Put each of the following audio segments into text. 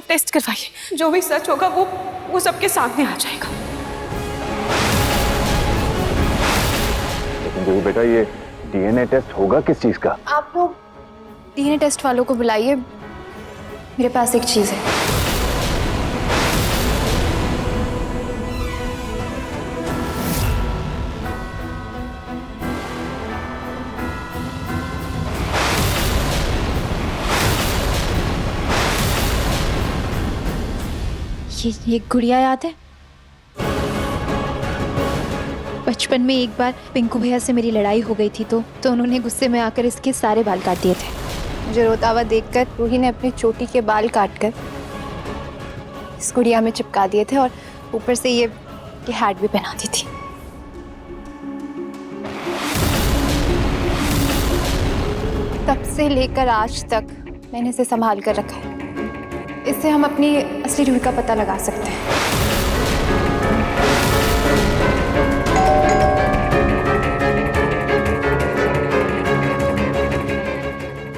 आप टेस्ट करवाइए, जो भी सच होगा वो सबके सामने आ जाएगा। लेकिन देखो बेटा, ये डीएनए टेस्ट होगा किस चीज का? आप लोग डीएनए टेस्ट वालों को बुलाइए, मेरे पास एक चीज है। ये गुड़िया याद है? बचपन में एक बार पिंकू भैया से मेरी लड़ाई हो गई थी तो उन्होंने गुस्से में आकर इसके सारे बाल काट दिए थे। मुझे रोता हुआ देखकर रूही ने अपनी चोटी के बाल काटकर इस गुड़िया में चिपका दिए थे और ऊपर से ये हैट भी पहना दी थी। तब से लेकर आज तक मैंने इसे संभाल कर रखा है। इससे हम अपनी असली रूही का पता लगा सकते हैं।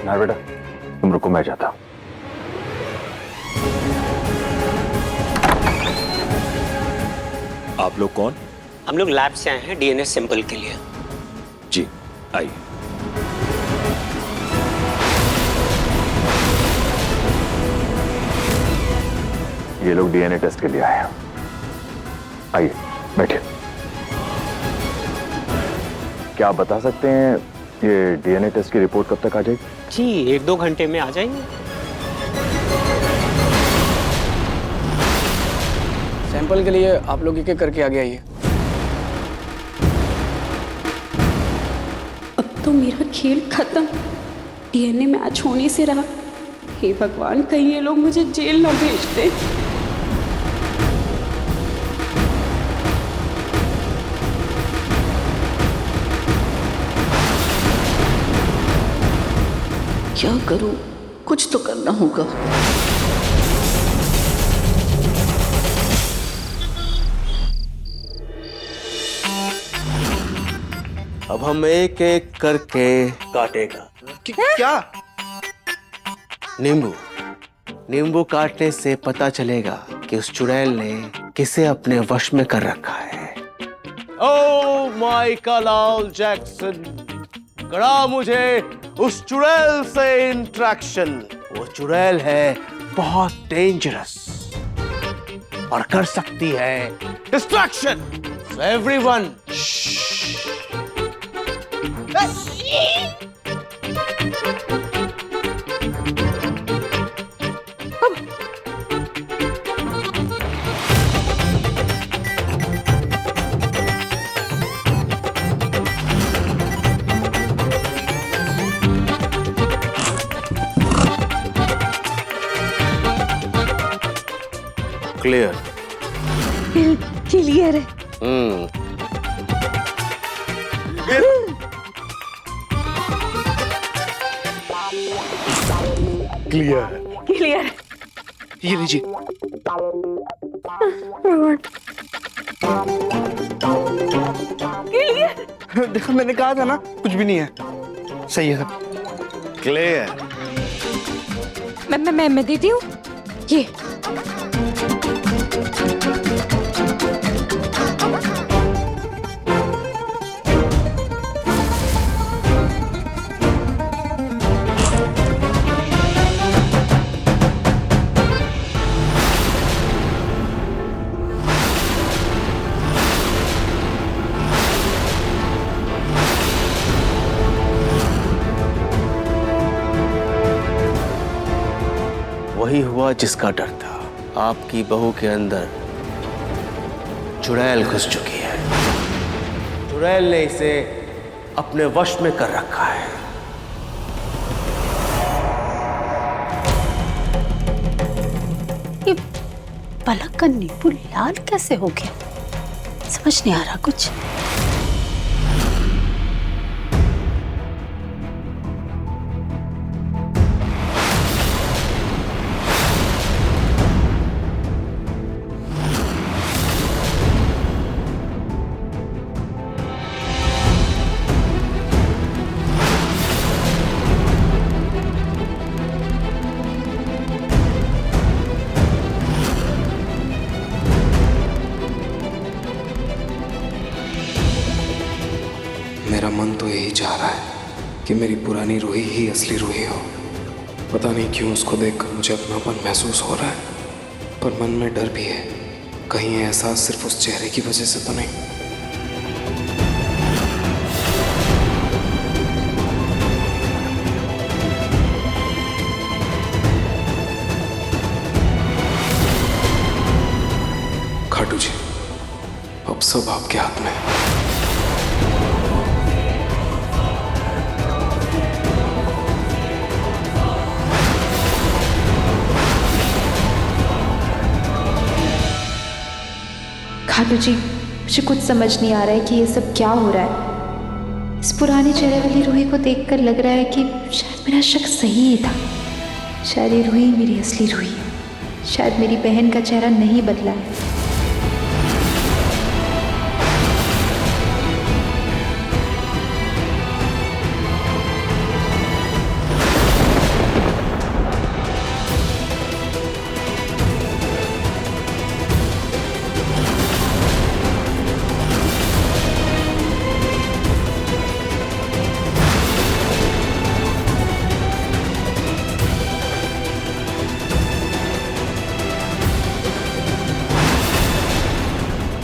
ना बेटा, तुम रुको, मैं जाता हूं। आप लोग कौन? हम लोग लैब से आए हैं डीएनए सैंपल के लिए। जी आइए। ये लोग डीएनए टेस्ट के लिए आए हैं। आइए बैठिए। क्या आप बता सकते हैं ये डीएनए टेस्ट की रिपोर्ट कब तक आ जाएगी? जी 1-2 घंटे में आ जाएंगे। सैंपल के लिए आप लोग एक एक करके आगे आइए। अब तो मेरा खेल खत्म, डीएनए मैच होने से रहा। हे भगवान, कहीं ये लोग मुझे जेल ना भेज दें। क्या करूं? कुछ तो करना होगा। अब हम एक एक करके काटेगा। क्या? नींबू काटने से पता चलेगा कि उस चुड़ैल ने किसे अपने वश में कर रखा है। ओ माइकल जैक्सन, करा मुझे उस चुड़ैल से इंट्रैक्शन। वो चुड़ैल है बहुत डेंजरस और कर सकती है distraction. So everyone clear. Clear है। क्लियर। ये लीजिए। देखो मैंने कहा था ना, कुछ भी नहीं है। सही है सब। क्लियर। मैं देती हूँ ये। वही हुआ जिसका डर था। आपकी बहू के अंदर चुड़ैल घुस चुकी है। चुड़ैल ने इसे अपने वश में कर रखा है। ये पलक का नींबू लाल कैसे हो गया? समझ नहीं आ रहा कुछ। मेरा मन तो यही चाह रहा है कि मेरी पुरानी रूही ही असली रूही हो। पता नहीं क्यों उसको देखकर मुझे अपनापन महसूस हो रहा है, पर मन में डर भी है, कहीं ये एहसास सिर्फ उस चेहरे की वजह से तो नहीं। खाटू जी, अब सब आपके हाथ में है। खाटू जी, मुझे कुछ समझ नहीं आ रहा है कि ये सब क्या हो रहा है। इस पुराने चेहरे वाली रूही को देखकर लग रहा है कि शायद मेरा शक सही ही था। शायद ये रूही मेरी असली रूही है। शायद मेरी बहन का चेहरा नहीं बदला है।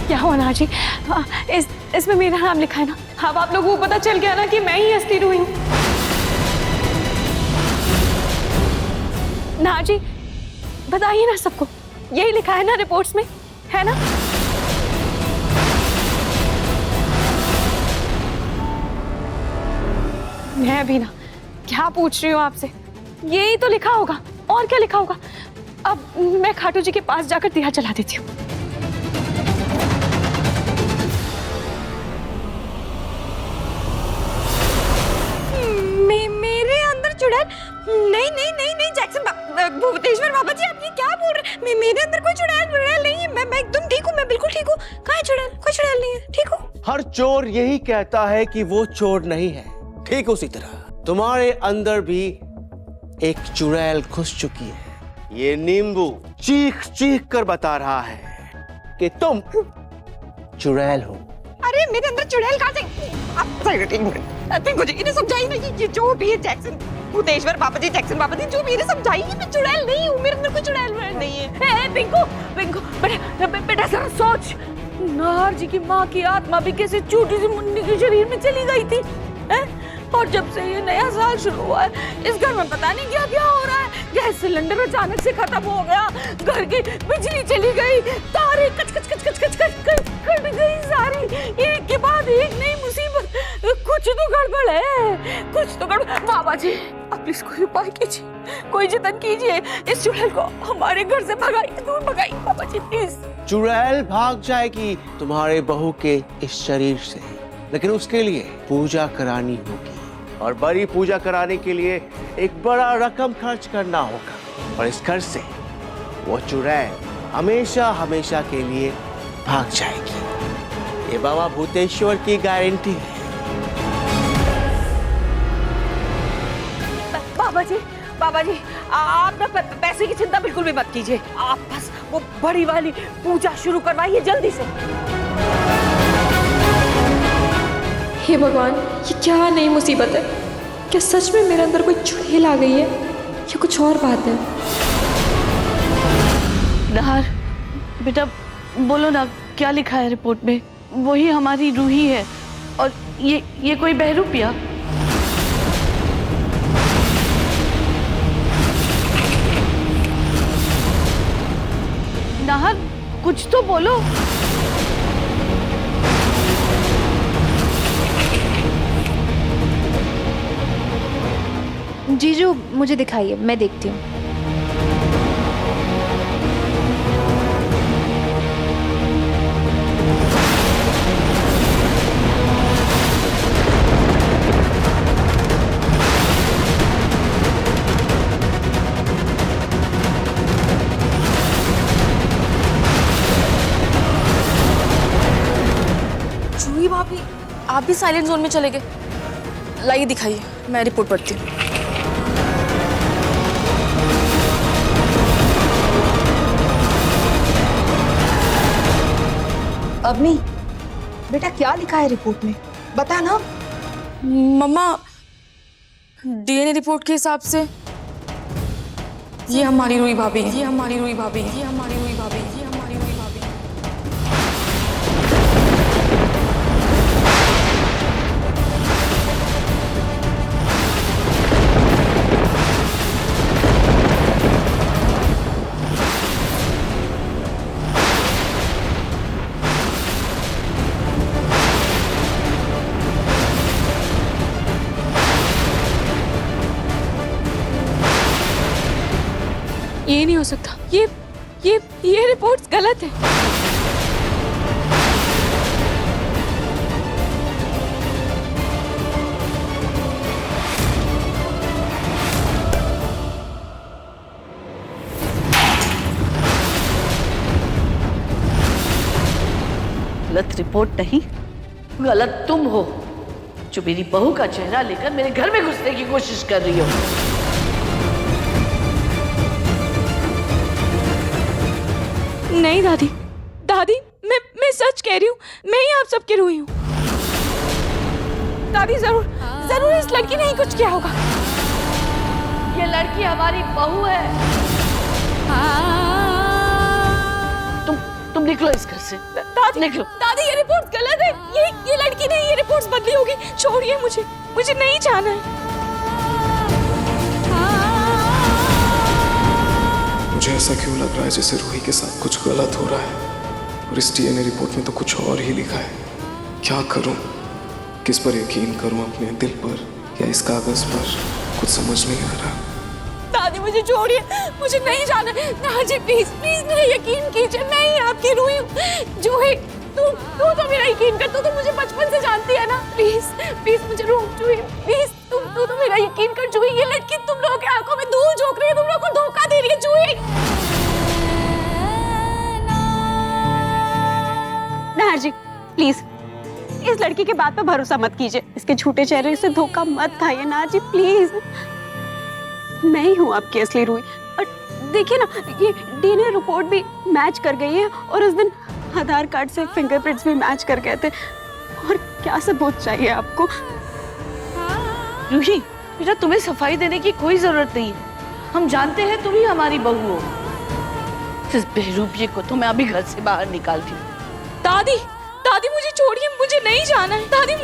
क्या हुआ ना जी? इसमें मेरा नाम लिखा है ना? अब आप लोगों को पता चल गया ना कि मैं ही असली रूही हूँ। ना जी, बताइए ना सबको, यही लिखा है ना रिपोर्ट्स में, है ना? मैं भी ना क्या पूछ रही हूँ आपसे, यही तो लिखा होगा, और क्या लिखा होगा? अब मैं खाटू जी के पास जाकर दिया जला देती हूँ। मेरे अंदर चुड़ैल? नहीं नहीं नहीं नहीं जैक्सन, भुवनेश्वर बाबा जी, आप ये क्या बोल रहे हैं? मेरे अंदर कोई चुड़ैल नहीं है। मैं एकदम ठीक हूँ, मैं बिल्कुल ठीक हूँ। कहाँ है चुड़ैल? कोई चुड़ैल नहीं है, ठीक हूँ। हर चोर यही कहता है कि वो चोर नहीं है। ठीक उसी तरह तुम्हारे अंदर भी एक चुड़ैल घुस चुकी है। ये नींबू चीख चीख कर बता रहा है कि तुम चुड़ैल हो। अरे मेरे अंदर चुड़ैल कहाँ से? इन्हें समझाइए ना, ये जो भी है जैक्सन, भूतेश्वर बाबा जी, जैक्सन बाबा जी, जो मेरे समझाइए, मैं चुड़ैल नहीं हूँ। मेरे अंदर कोई चुड़ैल नहीं है। पिंकू बेटा जरा सोच, नाहर जी की माँ की आत्मा भी कैसे छोटी सी मुन्नी के शरीर में चली गई थी, और जब से ये नया साल शुरू हुआ है, इस घर में पता नहीं क्या क्या हो रहा है। गैस सिलेंडर अचानक से खत्म हो गया, घर की बिजली चली गई, तारे कच कच कच कच कच कच कच कट गई सारी, एक के बाद एक नई मुसीबत। कुछ तो गड़बड़ है, कुछ तो गड़बड़। बाबा जी, आप प्लीज कोई उपाय कीजिए, कोई जतन कीजिए, इस चुड़ैल को हमारे घर से भगाइए, दूर भगाइए बाबा जी प्लीज। चुड़ैल भाग जाएगी तुम्हारे बहू के इस शरीर से, लेकिन उसके लिए पूजा करानी होगी, और बड़ी पूजा कराने के लिए एक बड़ा रकम खर्च करना होगा, और इस घर से वो चुड़ैल हमेशा हमेशा के लिए भाग जाएगी। ये बाबा भूतेश्वर की गारंटी है। बाबा जी आप ना पैसे की चिंता बिल्कुल भी मत कीजिए, आप बस वो बड़ी वाली पूजा शुरू करवाइए जल्दी से। हे भगवान, ये क्या नई मुसीबत है? क्या सच में मेरे अंदर कोई चुड़ैल आ गई है या कुछ और बात है? नाहर बेटा, बोलो ना, क्या लिखा है रिपोर्ट में? वही हमारी रूही है, और ये कोई बहरूपिया? नाहर, कुछ तो बोलो। जीजू मुझे दिखाइए, मैं देखती हूँ। जूही भाभी, आप भी साइलेंट जोन में चले गए। लाइए दिखाइए, मैं रिपोर्ट पढ़ती हूँ। अवनी बेटा, क्या लिखा है रिपोर्ट में? बता ना। मम्मा, डीएनए रिपोर्ट के हिसाब से ये हमारी रूही भाभी, ये हमारी रूही भाभी, ये हमारी रूही भाभी, ये हमारी रूही भाभी। ये नहीं हो सकता, ये रिपोर्ट्स गलत है। गलत रिपोर्ट नहीं, गलत तुम हो जो मेरी बहू का चेहरा लेकर मेरे घर में घुसने की कोशिश कर रही हो। नहीं दादी, दादी मैं सच कह रही हूँ, मैं ही आप सबकी रूही हूँ। दादी जरूर इस लड़की ने ही कुछ किया होगा। ये लड़की हमारी बहू है। तुम निकलो इस घर से। दादी निकलो। दादी, ये रिपोर्ट गलत है। ये लड़की नहीं, ये रिपोर्ट्स बदली होगी। छोड़िए मुझे नहीं जाना है। मुझे ऐसा क्यों लग रहा है जैसे रूही के साथ कुछ गलत हो रहा है और इस डीएनए रिपोर्ट में तो कुछ और ही लिखा है। क्या करूं? किस पर यकीन करूं, अपने दिल पर या इस कागज पर? कुछ समझ नहीं आ रहा। दादी मुझे छोड़िए, मुझे नहीं जाना। दादी प्लीज मेरा यकीन कीजिए, मैं ही आपकी रूही हूँ। जूही, तू तो मेरा यकीन कर, तू तो मुझे बचपन से जानती है ना। प्लीज मुझे रोक जूही, प्लीज तू तो मेरा यकीन कर जूही। ये लड़की तुम लोगों की आंखों में धूल झोंक रही है, तुम लोगों को धोखा दे रही है जूही। नाहर जी प्लीज इस लड़की के बात पर भरोसा मत कीजिए, इसके झूठे चेहरे से धोखा मत खाइए। नाहर जी प्लीज, मैं ही हूँ आपकी असली रूही। और देखिए ना, ये डीएनए रिपोर्ट भी मैच कर गई है और उस दिन आधार कार्ड से फिंगरप्रिंट्स भी मैच कर गए थे। और क्या सबूत चाहिए आपको? रूही बेटा, तुम्हें सफाई देने की कोई जरूरत नहीं है। हम जानते हैं तुम ही हमारी बहू हो। इस बेरूपिये को तो मैं अभी घर से बाहर निकालती हूँ। दादी मुझे छोड़िए, मुझे नहीं जाना है। दादी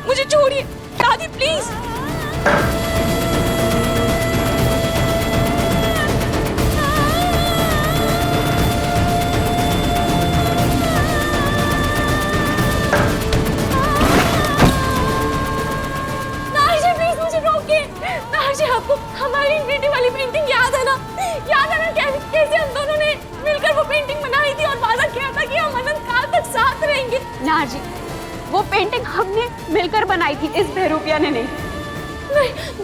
मुझे छोड़िए, दादी प्लीज। आपको हमारी बेटी वाली पेंटिंग याद है ना? कैसे हम दोनों ने मिलकर वो पेंटिंग बनाई थी और वादा किया था कि हम अनंत काल तक साथ रहेंगे। ना जी, वो पेंटिंग हमने मिलकर बनाई थी, इस बहरूपिया ने नहीं।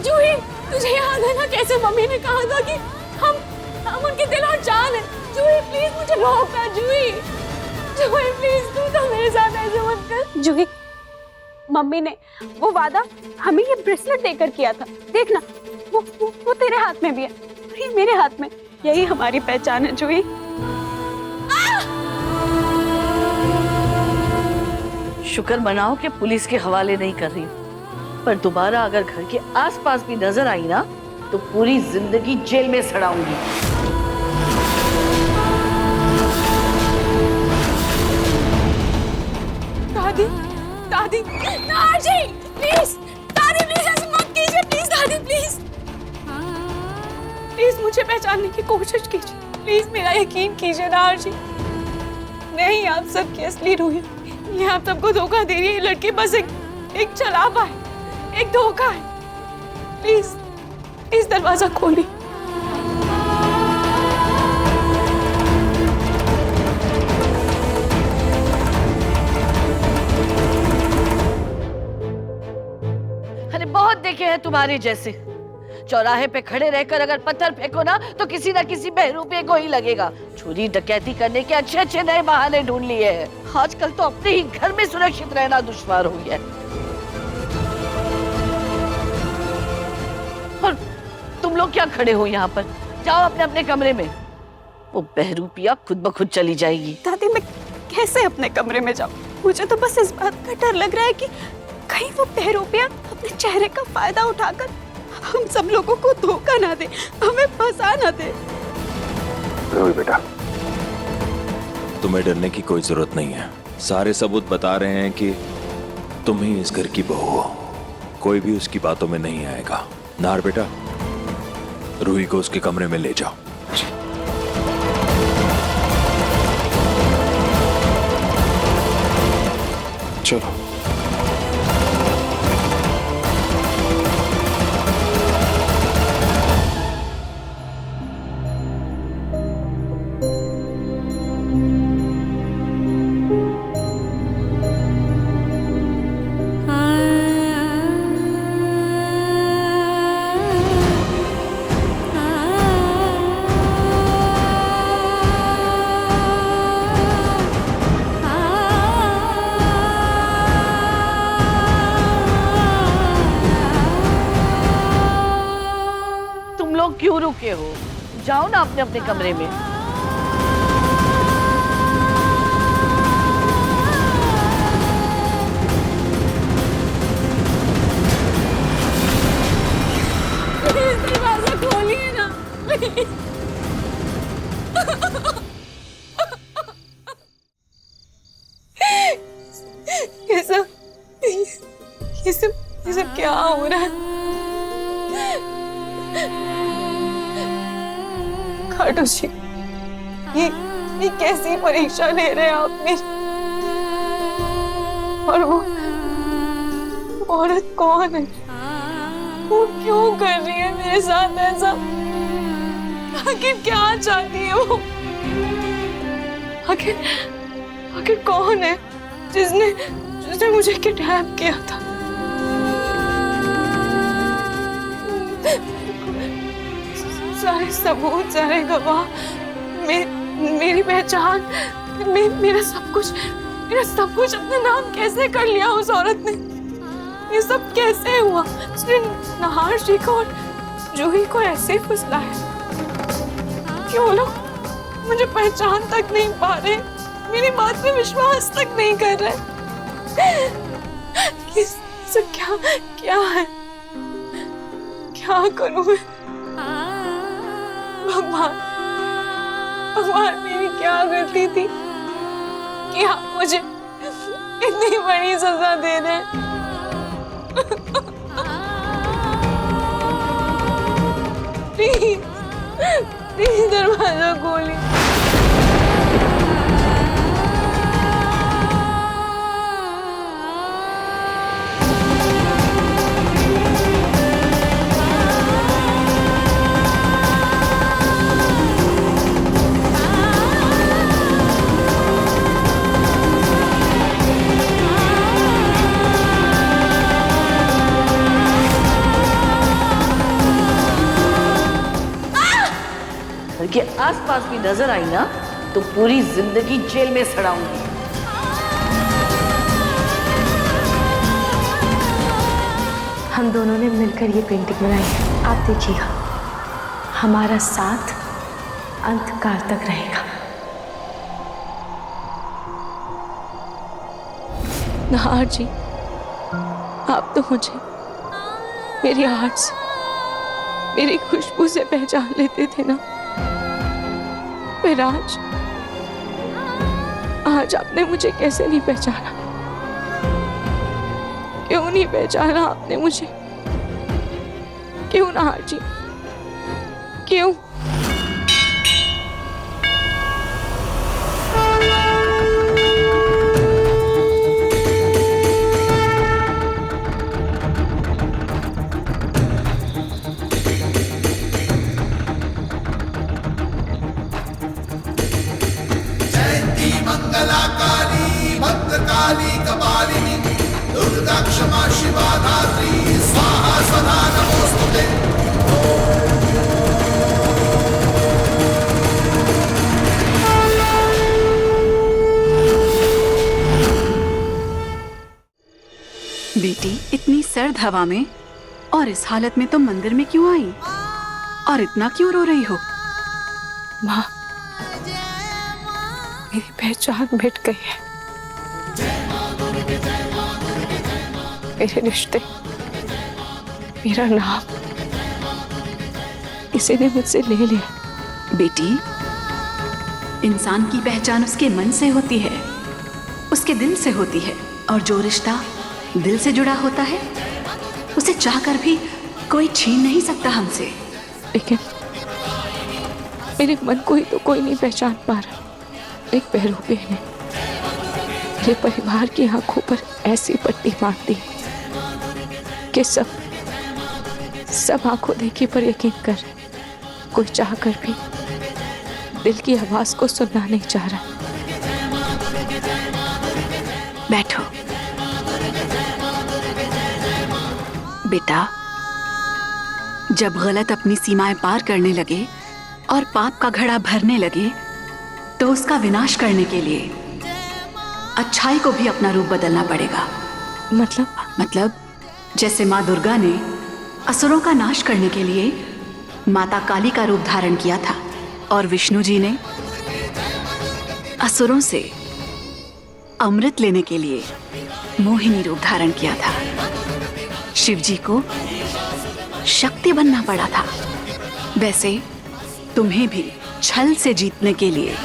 जूही, तुझे याद है ना कैसे मम्मी ने कहा था कि हम उनके दिल और जान है। जूही प्लीज मुझे रोक ना। जूही प्लीज, तू तो मेरे साथ ऐसे मत कर। जूही, मम्मी ने वो वादा हमें ये ब्रेसलेट देकर किया था। देखना, वो तेरे हाथ में भी है, ये मेरे हाथ में। यही हमारी पहचान है जूही। शुक्र मनाओ कि पुलिस के हवाले नहीं कर रही, पर दोबारा अगर घर के आसपास भी नजर आई ना तो पूरी जिंदगी जेल में सड़ाऊंगी। दादी प्लीज, दादी प्लीज ऐसे मत कीजिए। प्लीज दादी प्लीज मुझे पहचानने की कोशिश कीजिए। प्लीज मेरा यकीन कीजिए नाहर जी, नहीं आप सबकी असली रूही। ये आप सबको धोखा दे रही है। ये लड़की बस एक छलावा है, एक धोखा है। प्लीज दरवाजा खोलिए। अरे बहुत देखे हैं तुम्हारे जैसे, चौराहे पे खड़े रहकर अगर पत्थर फेंको ना तो किसी ना किसी बहरूपे को ही लगेगा। चोरी डकैती करने के अच्छे नए बहाने ढूंढ लिए हैं। आजकल तो अपने ही घर में सुरक्षित रहना दुश्वार हो गया है। और तुम लोग क्या खड़े हो यहाँ पर? जाओ अपने अपने कमरे में। वो बहरूपिया खुद ब खुद चली जाएगी। दादी मैं कैसे अपने कमरे में जाऊँ? मुझे तो बस इस बात का डर लग रहा है कि कहीं वो बहरूपिया अपने चेहरे का फायदा उठाकर हम सब लोगों को धोखा ना दे, हमें फंसा ना दे। रूही बेटा, तुम्हें डरने की कोई जरूरत नहीं है। सारे सबूत बता रहे हैं कि तुम ही इस घर की बहू हो। कोई भी उसकी बातों में नहीं आएगा। नार बेटा, रूही को उसके कमरे में ले जाओ। चलो। क्यों रुके हो? जाओ ना अपने अपने कमरे में। दरवाजा खोलिए ना प्लीज। ये सब क्या हो रहा है? खाटू जी, ये कैसी परीक्षा ले रहे हैं आप मेरी? और वो औरत कौन है? वो क्यों कर रही है मेरे साथ ऐसा? आखिर क्या चाहती है वो? आखिर कौन है जिसने मुझे किडनैप किया था? सारे सबूत, सारे गवाह, मेरी पहचान, मेरा सब कुछ अपने नाम कैसे कर लिया उस औरत ने? ये सब कैसे हुआ? उसने नहार जी को और जूही को ऐसे फुसलाया। क्यों लोग मुझे पहचान तक नहीं पा रहे, मेरी बात पे विश्वास तक नहीं कर रहे? ये सब क्या है? क्या करूं मैं? भगवान मेरी क्या गलती थी कि आप मुझे इतनी बड़ी सजा दे रहे हैं? प्लीज दरवाजा खोलिए। के आसपास भी नजर आई ना तो पूरी जिंदगी जेल में सड़ाऊंगी। हम दोनों ने मिलकर ये पेंटिंग बनाई है। आप देखिएगा, हमारा साथ अंतकाल तक रहेगा। नहार जी, आप तो मुझे मेरी आवाज से, मेरी खुशबू से पहचान लेते थे ना, फिर आज आपने मुझे कैसे नहीं पहचाना? क्यों नहीं पहचाना आपने मुझे? क्यों नहार जी, क्यों? मंगला काली भद्रकाली कपालिनी दुर्गा क्षमा शिवा धात्री स्वाहा सदा नमोस्तुते। बेटी, इतनी सर्द हवा में और इस हालत में तुम मंदिर में क्यों आई? और इतना क्यों रो रही हो? माँ, मेरी पहचान मिट गई है। मेरे रिश्ते, मेरा नाम किसी ने मुझसे ले लिया। बेटी, इंसान की पहचान उसके मन से होती है, उसके दिल से होती है, और जो रिश्ता दिल से जुड़ा होता है उसे चाहकर भी कोई छीन नहीं सकता हमसे। लेकिन मेरे मन को ही तो कोई नहीं पहचान पा रहा। एक बहरूपे ने मेरे परिवार की आंखों पर ऐसी पट्टी मार दी कि सब आंखों देखी पर यकीन कर रहे। कोई चाह कर भी दिल की आवाज को सुनना नहीं चाह रहा। बैठो बेटा। जब गलत अपनी सीमाएं पार करने लगे और पाप का घड़ा भरने लगे तो उसका विनाश करने के लिए अच्छाई को भी अपना रूप बदलना पड़ेगा। मतलब जैसे माँ दुर्गा ने असुरों का नाश करने के लिए माता काली का रूप धारण किया था, और विष्णु जी ने असुरों से अमृत लेने के लिए मोहिनी रूप धारण किया था। शिव जी को शक्ति बनना पड़ा था। वैसे तुम्हें भी छल से जीतने के लिए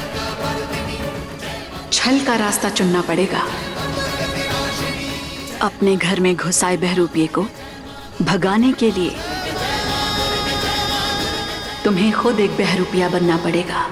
छल का रास्ता चुनना पड़ेगा। अपने घर में घुसाए बहरूपिये को भगाने के लिए तुम्हें खुद एक बहरूपिया बनना पड़ेगा।